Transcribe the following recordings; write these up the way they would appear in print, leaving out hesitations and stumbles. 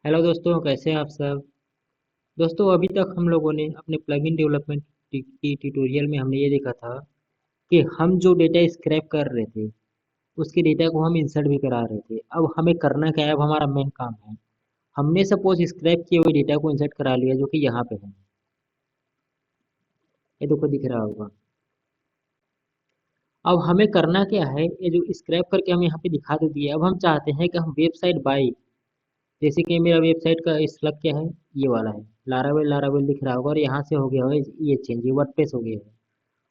Hello दोस्तों, कैसे हैं आप सब। दोस्तों, अभी तक हम लोगों ने अपने प्लगइन डेवलपमेंट की ट्यूटोरियल में हमने ये देखा था कि हम जो डेटा स्क्रैप कर रहे थे उसके डेटा को हम इंसर्ट भी करा रहे थे। अब हमें करना क्या है, अब हमारा मेन काम है। हमने सपोज स्क्रैप किए हुए डेटा को इंसर्ट करा लिया जो कि यहाँ पे है। ये देखो दिख रहा होगा। अब हमें करना क्या है, ये जो स्क्रैप करके हम यहाँ पे दिखा तो दिए, अब हम चाहते हैं कि हम वेबसाइट बाई, जैसे कि मेरा वेबसाइट का स्लग क्या है, ये वाला है। लारावेल लारावेल दिख रहा होगा और यहाँ से हो गया है ये चेंज, ये वर्डप्रेस हो गया है।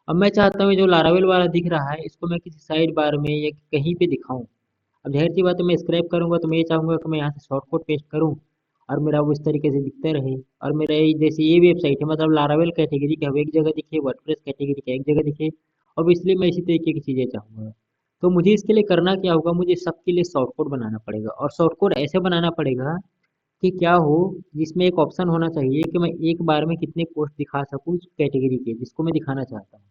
अब मैं चाहता हूँ जो लारावेल वाला दिख रहा है इसको मैं किसी साइड बार में या कहीं पे दिखाऊं। अब जाहिर सी बात है, मैं स्क्रैप करूंगा तो मैं ये चाहूंगा कि मैं यहाँ से शॉर्ट कोड पेस्ट करूँ और मेरा वो इस तरीके से दिखता रहे। और मेरा ये जैसे ये वेबसाइट है, मतलब लारावेल कैटेगरी का एक जगह दिखे, वर्डप्रेस कैटेगरी का एक जगह दिखे। अब इसलिए मैं इसी तरीके की चीज़ें चाहूंगा। तो मुझे इसके लिए करना क्या होगा, मुझे सबके लिए शॉर्ट कोड बनाना पड़ेगा और शॉर्ट कोड ऐसे बनाना पड़ेगा कि क्या हो, जिसमें एक ऑप्शन होना चाहिए कि मैं एक बार में कितने पोस्ट दिखा सकूँ उस कैटेगरी के जिसको मैं दिखाना चाहता हूँ।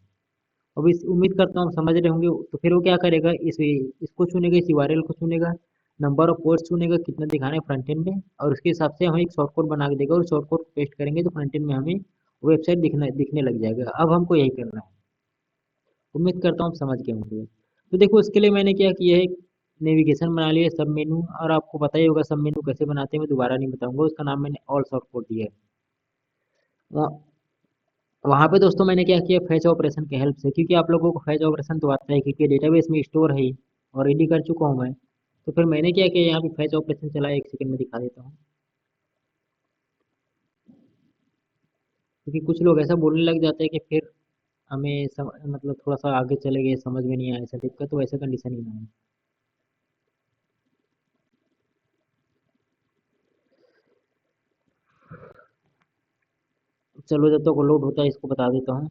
अब इस उम्मीद करता हूँ समझ रहे होंगे। तो फिर वो क्या करेगा, इसको चुनेगा, इस यूआरएल को चुनेगा, नंबर ऑफ पोस्ट चुनेगा, कितना दिखाना है फ्रंट एंड में, और उसके हिसाब से हमें एक शॉर्ट कोड बना के देगा और शॉर्ट कोड पेस्ट करेंगे तो फ्रंट एंड में हमें वेबसाइट दिखने लग जाएगा। अब हमको यही करना है। उम्मीद करता हूँ आप समझ गए होंगे। तो देखो, इसके लिए मैंने क्या किया है, नेविगेशन बना लिया, सब मेनू। और आपको पता ही होगा सब मेनू कैसे बनाते हैं, मैं दोबारा नहीं बताऊंगा, उसका नाम मैंने ऑल शॉर्ट कोड दिया है। वहाँ वहाँ पे दोस्तों मैंने क्या किया, फैच ऑपरेशन की हेल्प से, क्योंकि आप लोगों को फैच ऑपरेशन तो आता है क्योंकि डेटाबेस में स्टोर है ही और रेडी कर चुका हूँ मैं। तो फिर मैंने क्या किया, यहाँ पे फैच ऑपरेशन चला, एक सेकंड में दिखा देता हूँ। क्योंकि कुछ लोग ऐसा बोलने लग जाते हैं कि फिर हमें मतलब थोड़ा सा आगे चले गए, समझ में नहीं आया, ऐसा दिक्कत, तो वैसा कंडीशन ही ना है। चलो, जब तक लोड होता है इसको बता देता हूँ।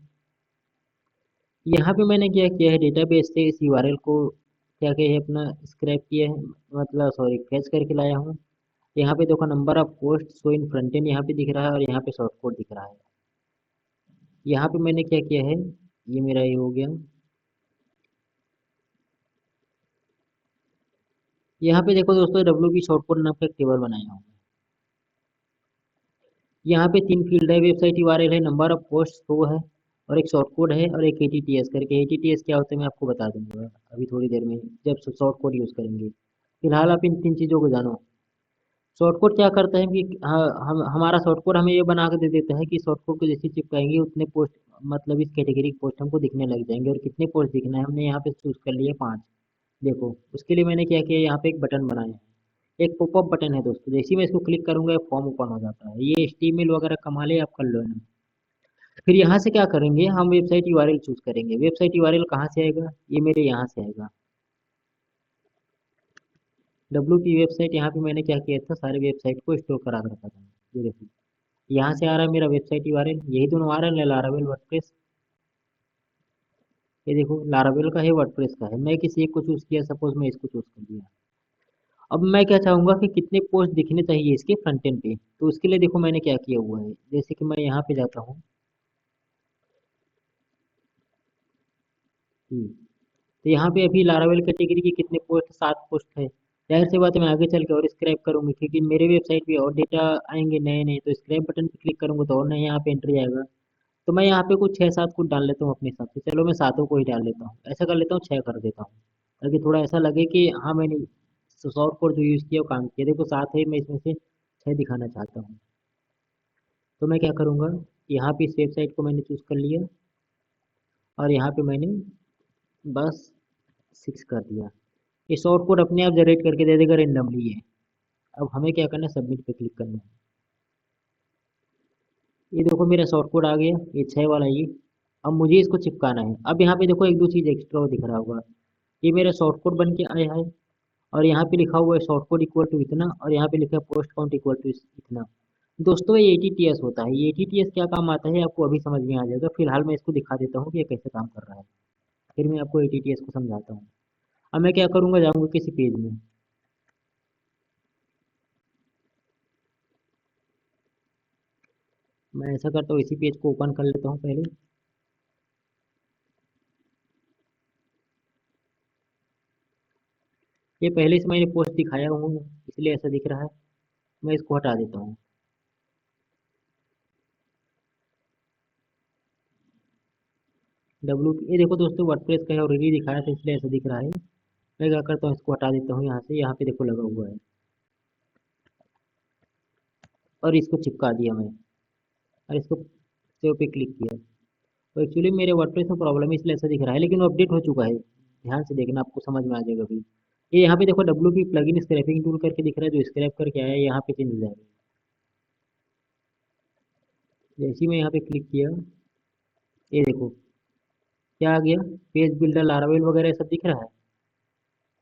यहाँ पे मैंने क्या किया है, डेटाबेस से इस यूआरएल को क्या किया है, अपना स्क्रैप किया है, मतलब सॉरी फैच करके लाया हूँ। यहाँ पे देखो, number of post show in front end यहाँ पे दिख रहा है और यहाँ पे शॉर्ट कोड दिख रहा है। यहाँ पे मैंने क्या किया है, ये मेरा ये हो गया। यहाँ पे देखो दोस्तों, डब्ल्यू की शॉर्ट कोड नाम का एक टेबल बनाया हूँ। यहाँ पे तीन फील्ड है, वेबसाइट यूआरएल है, नंबर ऑफ पोस्ट शो है, और एक शॉर्ट कोड है और एक एटीटीएस करके। एटीटीएस क्या होता है मैं आपको बता दूंगा अभी थोड़ी देर में, जब शॉर्ट कोड यूज़ करेंगे। फिलहाल आप इन तीन चीज़ों को जानो। शॉर्ट कोड क्या करता है कि हम हमारा शॉर्ट कोड हमें ये बना के दे देता है कि शॉर्ट कोड को जैसे चिपकाएंगे उतने पोस्ट, मतलब इस कैटेगरी के पोस्ट हमको दिखने लग जाएंगे। और कितने पोस्ट दिखना है हमने यहाँ पे चूज कर लिया, 5। देखो, उसके लिए मैंने क्या किया, यहाँ पे एक बटन बनाया है, एक पॉपअप बटन है दोस्तों। जैसे ही मैं इसको क्लिक करूंगा एक फॉर्म ओपन हो जाता है। ये एचटीएमएल वगैरह कमा ले आप कर लो ना। फिर यहाँ से क्या करेंगे, हम वेबसाइट यूआरएल चूज करेंगे। वेबसाइट यूआरएल कहाँ से आएगा, ये मेरे यहाँ से आएगा। डब्ल्यू की वेबसाइट, यहाँ पे मैंने क्या किया था, सारे वेबसाइट को स्टोर करा के रखा था। ये देखो, यहाँ से आ रहा है मेरा वेबसाइट यूआरएल, यही दोनों आ रहा है, लारावेल वर्डप्रेस। ये देखो, लारावेल का है, वर्डप्रेस का है। मैं किसी एक को चूज किया, सपोज मैं इसको चूज कर दिया। अब मैं क्या चाहूंगा कि कितने पोस्ट दिखने चाहिए इसके फ्रंट एंड पे, तो उसके लिए देखो मैंने क्या किया हुआ है। जैसे कि मैं यहाँ पे जाता हूँ। तो यहाँ पे अभी लारावेल कैटेगरी के कितने पोस्ट, 7 पोस्ट है। जाहिर सी बात है मैं आगे चल के और स्क्रैप करूंगी क्योंकि मेरे वेबसाइट पे और डेटा आएंगे नए नए, तो स्क्रैप बटन पे क्लिक करूंगा तो और नए यहाँ पे एंट्री आएगा। तो मैं यहाँ पे कुछ 6-7 कुछ डाल लेता हूँ अपने हिसाब से। चलो मैं सातों को ही डाल लेता हूँ, ऐसा कर लेता हूँ, 6 कर देता हूँ, ताकि थोड़ा ऐसा लगे कि हाँ मैंने सॉर्ट कोड जो यूज़ किया वो काम किया। देखो 7 है, मैं इसमें से 6 दिखाना चाहता हूँ। तो मैं क्या करूँगा, यहाँ पे इस वेबसाइट को मैंने चूज़ कर लिया और यहाँ पे मैंने बस 6 कर दिया। ये शॉर्ट कोड अपने आप जनरेट करके दे देगा रेंडमली है। अब हमें क्या करना है, सबमिट पे क्लिक करना है। ये देखो मेरा शॉर्ट कोड आ गया, ये 6 वाला ये। अब मुझे इसको चिपकाना है। अब यहाँ पे देखो एक दो चीज़ एक्स्ट्रा दिख रहा होगा, ये मेरा शॉर्ट कोड बन के आया है और यहाँ पे लिखा हुआ है शॉर्ट कोड इक्वल टू इतना, और यहाँ पे लिखा है पोस्ट काउंट इक्वल टू इतना। दोस्तों ये एटीटीएस होता है। ये एटीटीएस क्या काम आता है आपको अभी समझ में आ जाएगा। फिलहाल मैं इसको दिखा देता हूँ कि ये कैसे काम कर रहा है, फिर मैं आपको एटीटीएस को समझाता हूँ। अब मैं क्या करूँगा, जाऊँगा किसी पेज में। मैं ऐसा करता हूँ, इसी पेज को ओपन कर लेता हूँ पहले। ये पहले से मैंने पोस्ट दिखाया हूँ इसलिए ऐसा दिख रहा है। मैं इसको हटा देता हूँ। ये देखो दोस्तों, वर्डप्रेस का ऑलरेडी दिखाया था इसलिए ऐसा दिख रहा है। मैं क्या करता हूँ, इसको हटा देता हूँ यहाँ से। यहाँ पे देखो लगा हुआ है, और इसको चिपका दिया मैं, और इसको सेव पे क्लिक किया। तो एक्चुअली मेरे वर्डप्रेस में प्रॉब्लम है इसलिए ऐसा दिख रहा है, लेकिन वो अपडेट हो चुका है। ध्यान से देखना, आपको समझ में आ जाएगा अभी। ये यहाँ पे देखो WP प्लगइन स्क्रैपिंग टूल करके दिख रहा है, जो स्क्रैप करके आया है यहाँ पे चेंज हो जाएगा। जैसे ही मैं यहाँ पे क्लिक किया, ये देखो क्या आ गया, पेज बिल्डर, लारावेल वगैरह सब दिख रहा है।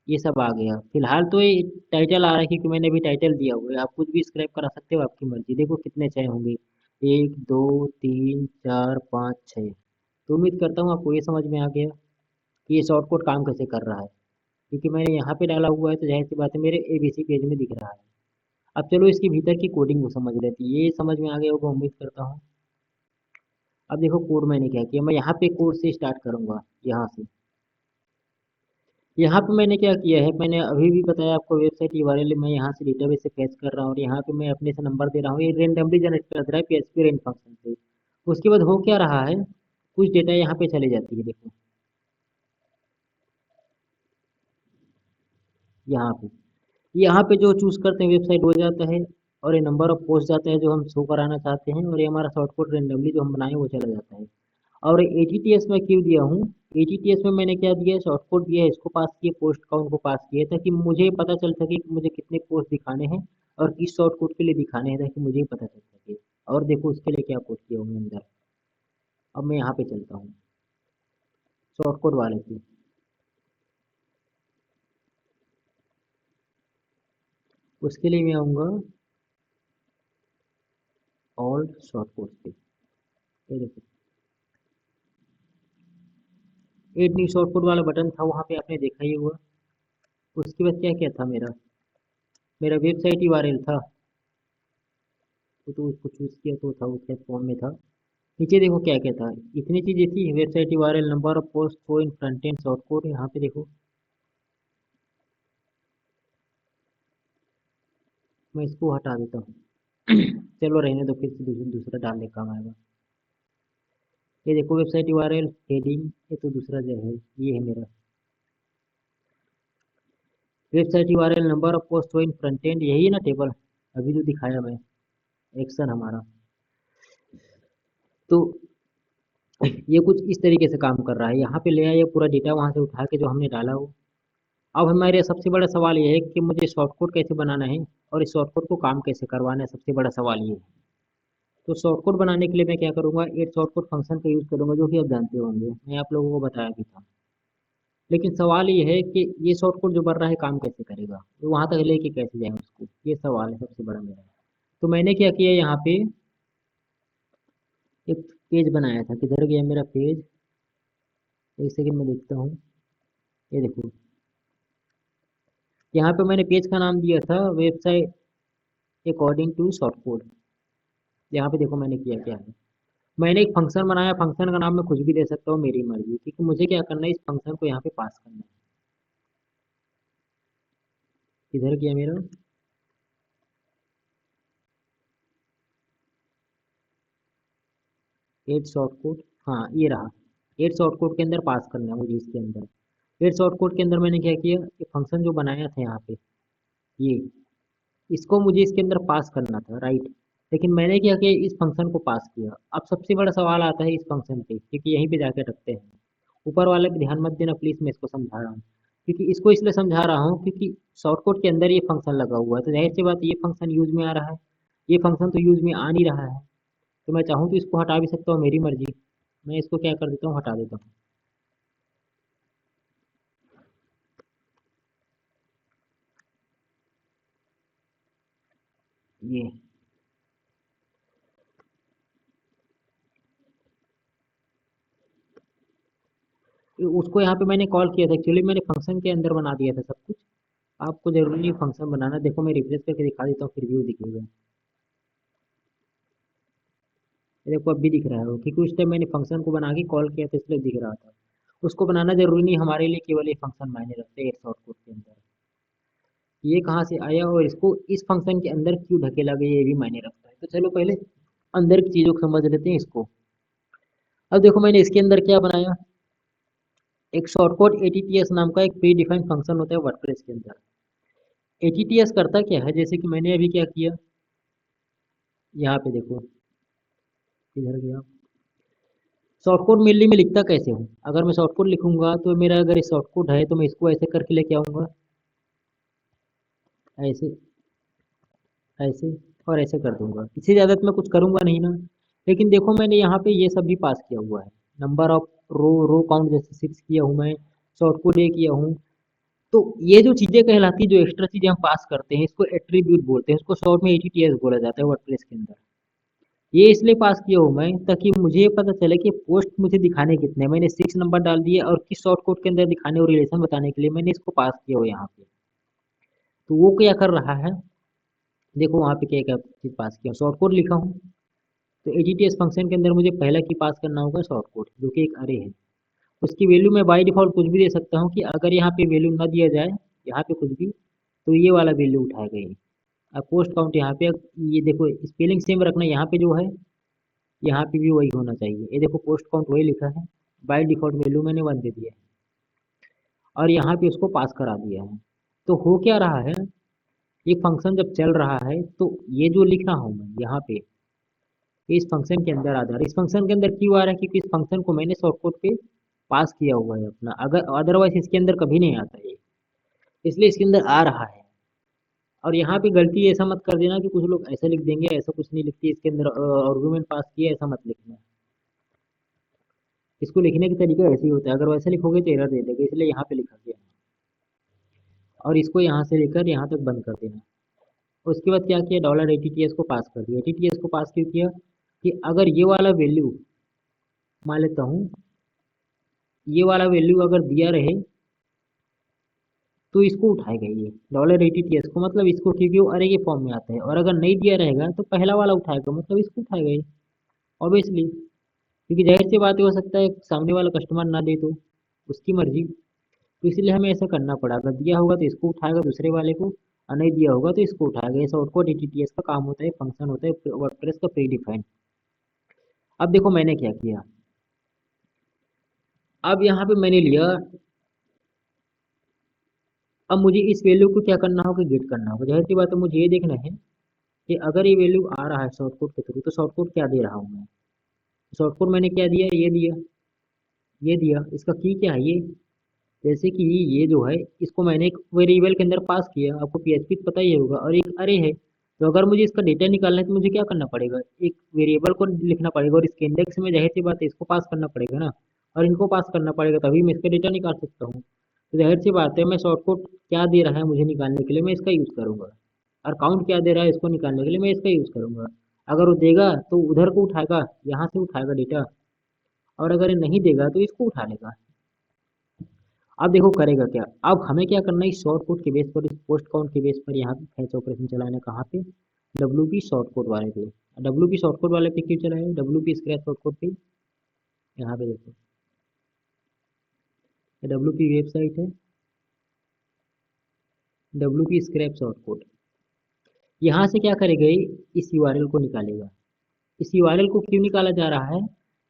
ये सब आ गया। फिलहाल तो ये टाइटल आ रहा है क्योंकि मैंने भी टाइटल दिया हुआ है। आप कुछ भी स्क्रैप करा सकते हो, आपकी मर्जी। देखो कितने चाहे होंगे, 1 2 3 4 5 6। तो उम्मीद करता हूँ आपको ये समझ में आ गया कि ये शॉर्ट कोड काम कैसे कर रहा है, क्योंकि मैंने यहाँ पे डाला हुआ है तो जाहिर सी बात है मेरे ABC पेज में दिख रहा है। अब चलो इसके भीतर की कोडिंग को समझ लेते हैं। ये समझ में आ गया होगा उम्मीद करता हूँ। अब देखो कोड मैंने क्या किया, मैं यहाँ पे कोड से स्टार्ट करूंगा। यहाँ से, यहाँ पे मैंने क्या किया है, मैंने अभी भी बताया आपको, वेबसाइट URL मैं यहाँ से डेटाबेस से फैच कर रहा हूँ, और यहाँ पे मैं अपने से नंबर दे रहा हूँ। ये रेंडमली जनरेट कर रहा है PHP रेंज फंक्शन से। उसके बाद हो क्या रहा है, कुछ डेटा यहाँ पे चले जाती है। देखो यहाँ पे जो चूज करते हैं वेबसाइट हो जाता है, और ये नंबर ऑफ पोस्ट जाता है जो हम शो कराना चाहते हैं, और ये हमारा शॉर्टकट रेंडमली जो हम बनाए वो चला जाता है। और ATTS में क्यों दिया हूँ, ATTS में मैंने क्या दिया है, शॉर्टकट दिया है, इसको पास किए, पोस्ट काउंट को पास किए, ताकि मुझे पता चल सके कि मुझे कितने पोस्ट दिखाने हैं और किस शॉर्टकट के लिए दिखाने हैं, ताकि मुझे पता चल सके। और देखो उसके लिए क्या पोस्ट किया हूँ मैं अंदर। अब मैं यहाँ पे चलता हूँ शॉर्टकट वाले पे। उसके लिए मैं आऊँगा ऑल शॉर्टकट पे। ये देखो एड न्यू शॉर्टकट वाला बटन था, वहाँ पे आपने देखा ही हुआ। उसके बाद क्या क्या था, मेरा मेरा वेबसाइट URL था, तो उसको चूज किया तो था, उसके फॉर्म में था। नीचे देखो क्या क्या था, इतनी चीजें थी। Website URL, number of post, show in front end, short code. यहाँ पे देखो मैं इसको हटा देता हूँ। चलो रहने दो, फिर से दूसरा डालने काम आएगा। ये देखो वेबसाइट URL, हेडिंग, ये तो दूसरा जो है ये है मेरा। Website URL, number of post, show in front end, यही है ना टेबल अभी जो दिखाया मैं, एक्शन हमारा। तो ये कुछ इस तरीके से काम कर रहा है। यहाँ पे ले आया पूरा डेटा वहाँ से उठा के जो हमने डाला हो। अब हमारे सबसे बड़ा सवाल ये है कि मुझे शॉर्टकट कैसे बनाना है, और इस शॉर्टकट को काम कैसे करवाना है, सबसे बड़ा सवाल ये है। तो शॉर्टकट बनाने के लिए मैं क्या करूँगा, एक शॉर्टकट फंक्शन का यूज़ करूँगा, जो कि आप जानते होंगे, मैं आप लोगों को बताया भी था। लेकिन सवाल ये है कि ये शॉर्टकट जो बन रहा है काम कैसे करेगा, तो वहाँ तक लेके कैसे जाए उसको, ये सवाल है सबसे बड़ा मेरा। तो मैंने क्या किया, यहाँ पे एक पेज बनाया था। किधर गया मेरा पेज, एक सेकंड में देखता हूँ। ये देखो यहाँ पे मैंने पेज का नाम दिया था वेबसाइट अकॉर्डिंग टू शॉर्टकट। यहाँ पे देखो मैंने किया क्या है, मैंने एक फंक्शन बनाया। फंक्शन का नाम मैं कुछ भी दे सकता हूँ, मेरी मर्जी, क्योंकि मुझे क्या करना है, इस फंक्शन को यहाँ पे पास करना है। किधर गया मेरा, एड शॉर्टकट, हाँ ये रहा। एड शॉर्टकट के अंदर पास करना है मुझे इसके अंदर। एड शॉर्टकट के अंदर मैंने क्या किया, ये फंक्शन जो बनाया था यहाँ पे, ये इसको मुझे इसके अंदर पास करना था, राइट। लेकिन मैंने क्या किया, इस फंक्शन को पास किया। अब सबसे बड़ा सवाल आता है इस फंक्शन पे, क्योंकि यहीं पे जाके रखते हैं। ऊपर वाले पे ध्यान मत देना प्लीज, मैं इसको समझा रहा हूँ। क्योंकि इसको इसलिए समझा रहा हूँ क्योंकि शॉर्टकट के अंदर ये फंक्शन लगा हुआ है, तो जाहिर सी बात है ये फंक्शन यूज में आ रहा है। ये फंक्शन तो यूज में आ नहीं रहा है, तो मैं चाहूँ तो इसको हटा भी सकता हूँ, मेरी मर्जी। मैं इसको क्या कर देता हूँ, हटा देता हूँ। ये उसको यहाँ पे मैंने कॉल किया था, एक्चुअली मैंने फंक्शन के अंदर बना दिया था सब कुछ। आपको जरूरी नहीं फंक्शन बनाना। देखो मैं रिफ्रेश करके दिखा देता हूँ, फिर व्यू दिखेगा। ये देखो अब भी दिख रहा है वो, क्योंकि उस टाइम मैंने फंक्शन को बना के कॉल किया था इसलिए दिख रहा था। उसको बनाना जरूरी नहीं, हमारे लिए केवल ये फंक्शन मायने रखते हैं शॉर्टकट के अंदर। ये कहाँ से आया और इसको इस फंक्शन के अंदर क्यों ढकेला गया, ये भी मायने रखता है। तो चलो पहले अंदर की चीज़ों को समझ लेते हैं इसको। अब देखो मैंने इसके अंदर क्या बनाया, एक शॉर्टकट एटीटीएस नाम का एक प्री डिफाइंड फंक्शन होता है वर्डप्रेस के अंदर। एटीटीएस करता क्या है, जैसे कि मैंने अभी क्या किया, यहाँ पे देखो, इधर गया, शॉर्टकट मेनली में लिखता कैसे हूँ, अगर मैं शॉर्टकट लिखूंगा तो मेरा अगर शॉर्टकट है तो मैं इसको ऐसे करके लेके आऊंगा, ऐसे, ऐसे और ऐसे कर दूंगा, इससे ज़्यादा तो मैं कुछ करूंगा नहीं ना। लेकिन देखो मैंने यहाँ पे ये सब भी पास किया हुआ है, नंबर ऑफ रो काउंट जैसे 6 किया हूँ मैं, शॉर्टकट ए किया हूँ। तो ये जो चीज़ें कहलाती, जो एक्स्ट्रा चीज़ें हम पास करते हैं, इसको एट्रीब्यूट बोलते हैं, इसको शॉर्ट में एटीटीएस बोला जाता है वर्डप्रेस के अंदर। ये इसलिए पास किया हूँ मैं ताकि मुझे ये पता चले कि पोस्ट मुझे दिखाने कितने हैं। मैंने 6 नंबर डाल दिए और किस शॉर्ट कोड के अंदर दिखाने और रिलेशन बताने के लिए मैंने इसको पास किया हो यहाँ पे। तो वो क्या कर रहा है, देखो वहाँ पे क्या क्या चीज़ पास किया, शॉर्ट कोड लिखा हूँ। तो एजीटीएस फंक्शन के अंदर मुझे पहला की पास करना होगा शॉर्ट कोड, जो कि एक अरे है। उसकी वैल्यू मैं बाय डिफॉल्ट कुछ भी दे सकता हूँ, कि अगर यहाँ पे वैल्यू ना दिया जाए, यहाँ पे कुछ भी, तो ये वाला वैल्यू उठाएगा ये। अब पोस्ट काउंट यहाँ पे, ये देखो स्पेलिंग सेम रखना, यहाँ पे जो है यहाँ पे भी वही होना चाहिए। ये देखो पोस्ट काउंट वही लिखा है, बाय डिफॉल्ट वैल्यू मैंने 1 दे दिया है और यहाँ पे उसको पास करा दिया है। तो हो क्या रहा है, ये फंक्शन जब चल रहा है तो ये जो लिख रहा हूँ मैं यहाँ पे, इस फंक्शन के अंदर आ जा रहा है। इस फंक्शन के अंदर क्यों आ रहा है, क्योंकि इस फंक्शन को मैंने शॉर्टकट पे पास किया हुआ है अपना, अगर अदरवाइज इसके अंदर कभी नहीं आता ये, इसलिए इसके अंदर आ रहा है। और यहाँ पे गलती ऐसा मत कर देना कि कुछ लोग ऐसा लिख देंगे, ऐसा कुछ नहीं लिखती इसके अंदर, आर्गुमेंट पास किया, ऐसा मत लिखना। इसको लिखने का तरीका ऐसे ही होता है, अगर वैसे लिखोगे तो एरर दे देगा, इसलिए यहाँ पे लिखा गया। और इसको यहाँ से लेकर यहाँ तक बंद कर देना। उसके बाद क्या किया, डॉलर एटीटीएस को पास कर दिया। एटीटीएस को पास क्यों किया, कि अगर ये वाला वैल्यू मान लेता हूँ, ये वाला वैल्यू अगर दिया रहे तो इसको उठाएगा ये डॉलर एटीटीएस को, मतलब इसको, क्योंकि वो अरे के फॉर्म में आता है। और अगर नहीं दिया रहेगा तो पहला वाला उठाएगा, मतलब इसको उठाएगा ये, ऑब्वियसली। क्योंकि जाहिर सी बात है, हो सकता है सामने वाला कस्टमर ना दे तो उसकी मर्जी। तो इसलिए हमें ऐसा करना पड़ा, अगर दिया होगा तो इसको उठाएगा दूसरे वाले को, और नहीं दिया होगा तो इसको उठाएगा। ये शॉर्टकट एटीटीएस का काम होता है, फंक्शन होता है वर्डप्रेस का प्री डिफाइंड। अब देखो मैंने क्या किया, अब यहाँ पे मैंने लिया, अब मुझे इस वैल्यू को क्या करना होगा, गेट करना होगा। जाहिर सी बात है मुझे ये देखना है कि अगर ये वैल्यू आ रहा है शॉर्टकट के थ्रू, तो शॉर्टकट क्या दे रहा हूँ मैं। शॉर्टकट मैंने क्या दिया, ये दिया, ये दिया, इसका की क्या है ये, जैसे कि ये जो है, इसको मैंने एक वेरिएबल के अंदर पास किया, आपको पीएचपी पता ही होगा, और एक अरे है। तो अगर मुझे इसका डेटा निकालना है तो मुझे क्या करना पड़ेगा, एक वेरिएबल को लिखना पड़ेगा, और इसके इंडेक्स में जाहिर सी बात है इसको पास करना पड़ेगा ना, और इनको पास करना पड़ेगा, तभी मैं इसका डेटा निकाल सकता हूँ। तो जाहिर सी बात है, मैं शॉर्टकट क्या दे रहा है मुझे निकालने के लिए, मैं इसका यूज़ करूँगा। और काउंट क्या दे रहा है इसको निकालने के लिए, मैं इसका यूज़ करूँगा। अगर वो देगा तो उधर को उठाएगा, यहाँ से उठाएगा डेटा, और अगर ये नहीं देगा तो इसको उठा लेगा। अब देखो करेगा क्या, अब हमें क्या करना है, इस शॉर्ट कोड के बेस पर, इस पोस्ट काउंट के बेस पर यहाँ पे फैच ऑपरेशन चलाना है। कहाँ पे, डब्ल्यू पी शॉर्ट कोड वाले पे। डब्ल्यू पी शॉर्ट कोड वाले पे क्यों चलाए, W P scratch short code पे, यहाँ पे देखो, डब्ल्यू पी वेबसाइट है, W P scrap short code. यहाँ से क्या करेगा ये, इस यूआरएल को निकालेगा। इस यूआरएल को क्यों निकाला जा रहा है,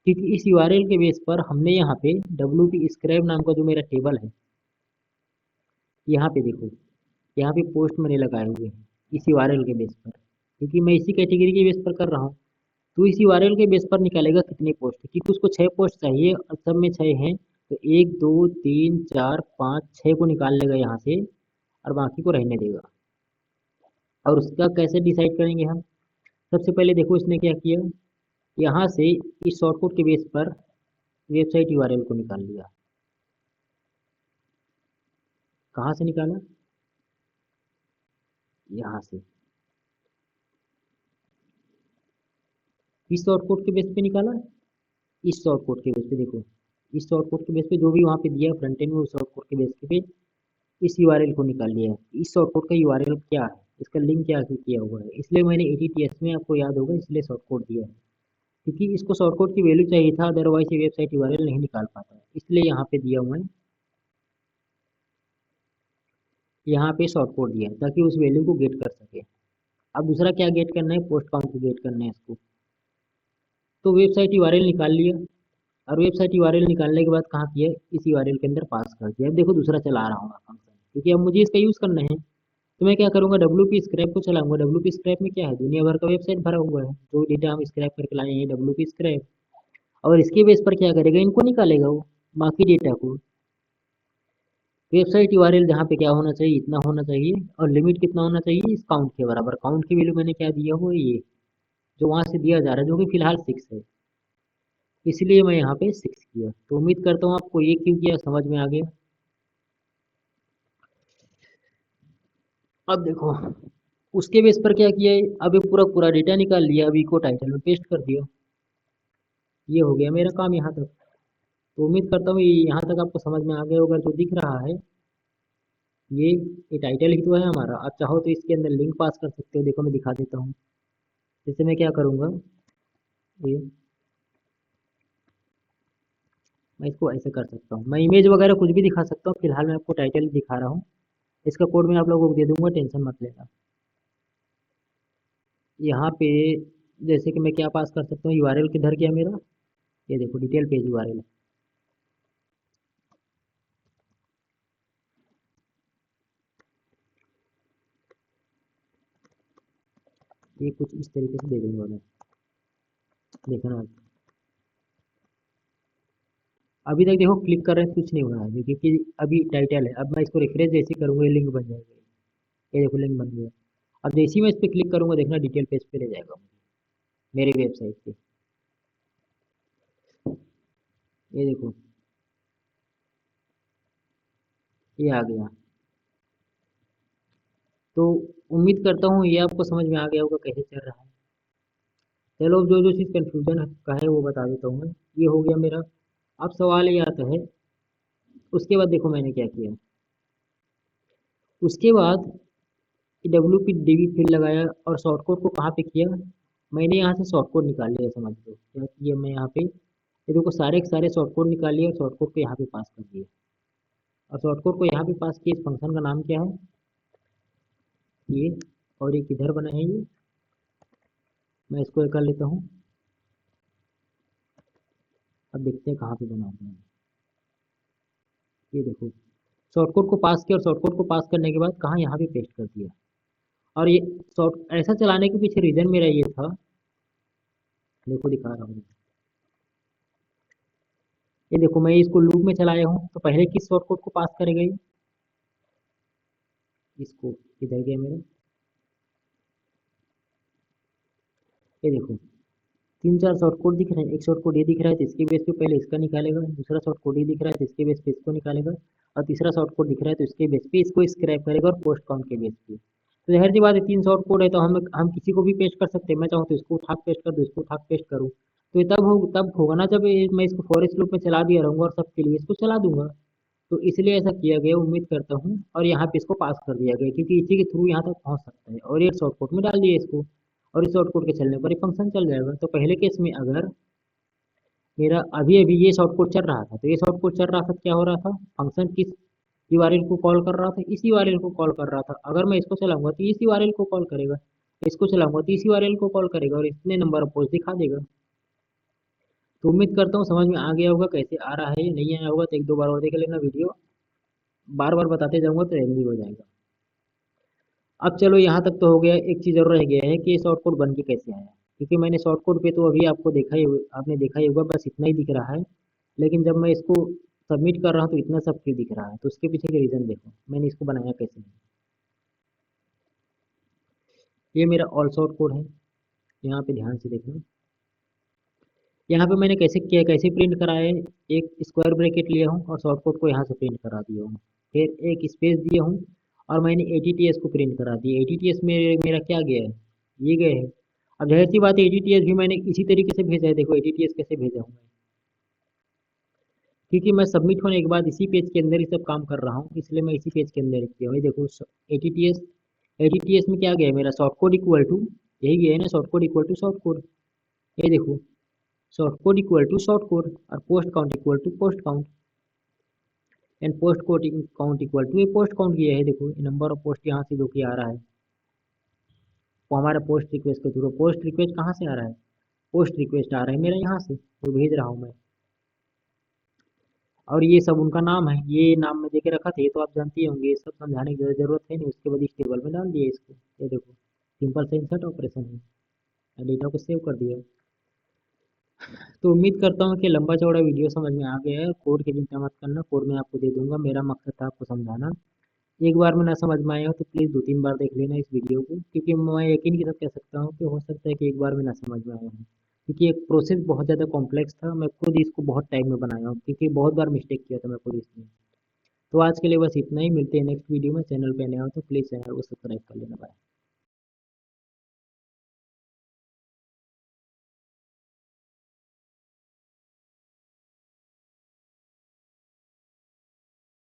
क्योंकि इस यूआरएल के बेस पर हमने यहाँ पे डब्ल्यू पी स्क्रैप नाम का जो मेरा टेबल है, यहाँ पे देखो, यहाँ पे पोस्ट मैंने लगाए हुए हैं इस यूआरएल के बेस पर, क्योंकि मैं इसी कैटेगरी के बेस पर कर रहा हूँ। तो इस यूआरएल के बेस पर निकालेगा कितने पोस्ट, क्योंकि उसको 6 पोस्ट चाहिए और सब में 6 हैं, तो 1 2 3 4 5 6 को निकाल लेगा यहाँ से, और बाकी को रहने देगा। और उसका कैसे डिसाइड करेंगे हम, सबसे पहले देखो इसने क्या किया, यहाँ से इस शॉर्टकट के बेस पर वेबसाइट यूआरएल को निकाल लिया। कहाँ से निकाला, यहाँ से, इस शॉर्टकट के बेस पे निकाला, इस शॉर्टकट के बेस पे देखो, इस शॉर्टकट के बेस पे जो भी वहाँ पे दिया फ्रंट एंड में, उस शॉर्टकट के बेस पे इस यूआरएल को निकाल लिया है। इस शॉर्टकट का यूआरएल क्या है, इसका लिंक क्या किया हुआ है, इसलिए मैंने एटीटीएस में, आपको याद होगा, इसलिए शॉर्टकट दिया है, क्योंकि इसको शॉर्टकट की वैल्यू चाहिए था, अदरवाइज ये वेबसाइट यूआरएल नहीं निकाल पाता है, इसलिए यहाँ पे दिया हुआ है। यहाँ पे शॉर्ट कोड दिया है ताकि उस वैल्यू को गेट कर सके। अब दूसरा क्या गेट करना है, पोस्ट काउंट को गेट करना है इसको। तो वेबसाइट यूआरएल निकाल लिया, और वेबसाइट यूआरएल निकालने के बाद कहाँ किया, इस यूआरएल के अंदर पास कर दिया। अब देखो दूसरा चला रहा हूँ फंक्शन, क्योंकि अब मुझे इसका यूज़ करना है। तो मैं क्या करूँगा, डब्ल्यू पी स्क्रैप को चलाऊंगा। डब्ल्यू पी स्क्रैप में क्या है, दुनिया भर का वेबसाइट भरा हुआ है, जो डेटा हम स्क्रैप करके लाए हैं डब्ल्यू पी स्क्रैप। और इसके बेस पर क्या करेगा, इनको निकालेगा वो बाकी डेटा को। वेबसाइट यूआरएल जहाँ पे क्या होना चाहिए, इतना होना चाहिए, और लिमिट कितना होना चाहिए, इस काउंट के बराबर। काउंट की वैल्यू मैंने क्या दिया, वो ये जो वहाँ से दिया जा रहा है, जो कि फिलहाल 6 है, इसलिए मैं यहाँ पे 6 किया। तो उम्मीद करता हूँ आपको ये क्यों किया समझ में आ गया। अब देखो उसके बेस पर क्या किया है, अब ये पूरा पूरा डेटा निकाल लिया, अब इको टाइटल में पेस्ट कर दिया। ये हो गया मेरा काम यहाँ तक। तो उम्मीद करता हूँ यहाँ तक आपको समझ में आ गया होगा। जो दिख रहा है ये टाइटल ही तो है हमारा। आप चाहो तो इसके अंदर लिंक पास कर सकते हो, देखो मैं दिखा देता हूँ। जैसे मैं क्या करूँगा, ये मैं इसको ऐसे कर सकता हूँ, मैं इमेज वगैरह कुछ भी दिखा सकता हूँ। फिलहाल मैं आपको टाइटल दिखा रहा हूँ, इसका कोड मैं आप लोगों को दे दूंगा, टेंशन मत लेना। यहाँ पे जैसे कि मैं क्या पास कर सकता हूँ, यूआरएल किधर गया मेरा, ये देखो डिटेल पेज यूआरएल। ये कुछ इस तरीके से दे दूंगा मैं, देखना। अभी तक देखो क्लिक कर रहे हैं कुछ नहीं हो रहा है, क्योंकि अभी टाइटल है। अब मैं इसको रिफ्रेश जैसे करूँगा, ये लिंक बन जाएगा। ये देखो लिंक बन गया। अब जैसे ही मैं इस पर क्लिक करूँगा, देखना डिटेल पेज पे ले जाएगा मुझे, मेरे वेबसाइट पे। ये देखो ये आ गया। तो उम्मीद करता हूँ ये आपको समझ में आ गया होगा कैसे चल रहा है। चलो जो जो चीज़ कन्फ्यूजन का है वो बता देता हूँ मैं। ये हो गया मेरा। अब सवाल ये आता है, उसके बाद देखो मैंने क्या किया। उसके बाद डब्ल्यू पी डी बी फिर लगाया, और शॉर्ट कोड को कहाँ पे किया, मैंने यहाँ से शॉर्ट कोड निकाल लिया। समझ लो क्या किया मैं यहाँ पे, ये देखो सारे के सारे शॉर्ट कोड निकाल लिए और शॉर्ट कोड को यहाँ पे पास कर दिया। और शॉर्ट कोड को यहाँ पे पास किया, इस फंक्शन का नाम क्या है, ये। और ये किधर बना है, ये मैं इसको कर लेता हूँ। अब देखते हैं कहाँ पे बना हुआ है। ये देखो शॉर्ट कोड को पास किया, और शॉर्ट कोड को पास करने के बाद कहाँ, यहाँ पे पेस्ट कर दिया। और ये शॉर्ट ऐसा चलाने के पीछे रीजन मेरा ये था, देखो दिखा रहा हूँ। ये देखो मैं इसको लूप में चलाया हूँ, तो पहले किस शॉर्ट कोड को पास करेगा ये, इसको। इधर गया मेरा, ये देखो 3 4 शॉर्ट कोड दिख रहे हैं। एक शॉर्ट कोड ये दिख रहा है, तो इसके बेस पे पहले इसका निकालेगा। दूसरा शॉर्ट कोड ये दिख रहा है, तो इसके बेस पे इसको निकालेगा। और तीसरा शॉर्ट कोड दिख रहा है, तो इसके बेस पे इसको स्क्रैप करेगा, और पोस्ट काउंट के बेस पे। तो जाहिर सी बात है 3 शॉर्ट कोड है, तो हम किसी को भी पेस्ट कर सकते हैं। मैं चाहूँ तो इसको उठा के पेस्ट कर दूँ, इसको उठा के पेस्ट करूँ। तो ये तब होगा ना जब मैं इसको फॉर लूप में चला दिया रहूँगा, और सबके लिए इसको चला दूंगा। तो इसलिए ऐसा किया गया, उम्मीद करता हूँ। और यहाँ पे इसको पास कर दिया गया, क्योंकि इसी के थ्रू यहाँ तक पहुँच सकता है। और ये शॉर्ट कोड में डाल दिया इसको, और इस शॉर्ट कोड के चलने पर ये फंक्शन चल जाएगा। तो पहले केस में अगर मेरा अभी अभी ये शॉर्ट कोड चल रहा था, तो ये शॉर्ट कोड चल रहा था, क्या हो रहा था, फंक्शन किस यूआरएल को कॉल कर रहा था, इस यूआरएल को कॉल कर रहा था। अगर मैं इसको चलाऊंगा तो इस यूआरएल को कॉल करेगा, इसको चलाऊंगा तो इस यूआरएल को कॉल करेगा, और इतने नंबर ऑफ पोस्ट दिखा देगा। तो उम्मीद करता हूँ समझ में आ गया होगा कैसे आ रहा है। नहीं आया होगा तो एक दो बार और देख लेना वीडियो, बार बार बताते जाऊंगा तो हेल्दी हो जाएगा। अब चलो यहाँ तक तो हो गया। एक चीज़ और रह गया है कि ये शॉर्ट कोड बन के कैसे आया। क्योंकि मैंने शॉर्ट कोड पे तो अभी आपको देखा ही, आपने देखा ही होगा, बस इतना ही दिख रहा है। लेकिन जब मैं इसको सबमिट कर रहा हूँ तो इतना सब क्यों दिख रहा है, तो उसके पीछे का रीज़न देखो मैंने इसको बनाया कैसे है। ये मेरा ऑल शॉर्ट कोड है, यहाँ पे ध्यान से देखना। यहाँ पे मैंने कैसे किया, कैसे प्रिंट कराया है। एक स्क्वायर ब्रैकेट लिया हूँ, और शॉर्ट कोड को यहाँ से प्रिंट करा दिया हूँ। फिर एक स्पेस दिया हूँ, और मैंने ATTS को प्रिंट करा दिया। ATTS में मेरा क्या गया है, ये गए है। अब जाहिर सी बात है ATTS भी मैंने इसी तरीके से भेजा है। देखो ATTS कैसे भेजा हूँ मैं, क्योंकि मैं सबमिट होने के बाद इसी पेज के अंदर ही सब काम कर रहा हूँ, इसलिए मैं इसी पेज के अंदर ही किया हूँ। ये देखो ATTS, ATTS में क्या गया है मेरा, शॉर्ट कोड इक्वल टू, यही गया है ना, short code equal to short code. ये देखो short code equal to short code, और post count equal to post count. And post count equal to, ये पोस्ट काउंट किया है, देखो नंबर ऑफ पोस्ट यहाँ से जो कि आ रहा है वो हमारा पोस्ट रिक्वेस्ट के थ्रू। पोस्ट रिक्वेस्ट कहाँ से आ रहा है, पोस्ट रिक्वेस्ट आ रहा है मेरा यहाँ से, तो भेज रहा हूँ मैं। और ये सब उनका नाम है, ये नाम में देके रखा था, ये तो आप जानते ही होंगे, ये सब समझाने की जरूरत है नहीं। उसके बाद इस टेबल में डाल दिया इसको, ये देखो सिंपल सा इंसर्ट ऑपरेशन है, डेटा को सेव कर दिया। तो उम्मीद करता हूँ कि लंबा चौड़ा वीडियो समझ में आ गया है। कोड की चिंता मत करना, कोड मैं आपको दे दूंगा, मेरा मकसद था आपको समझाना। एक बार में ना समझ में आया हो तो प्लीज़ 2-3 बार देख लेना इस वीडियो को, क्योंकि मैं यकीन के साथ कह सकता हूँ कि हो सकता है कि एक बार में ना समझ में आया हो, क्योंकि एक प्रोसेस बहुत ज़्यादा कॉम्प्लेक्स था। मैं खुद इसको बहुत टाइम में बनाया हूँ, क्योंकि बहुत बार मिस्टेक किया था मैं खुद इसमें। तो आज के लिए बस इतना ही, मिलते हैं नेक्स्ट वीडियो में। चैनल पे नया हो तो प्लीज़ चैनल को सब्सक्राइब कर लेना। बाय।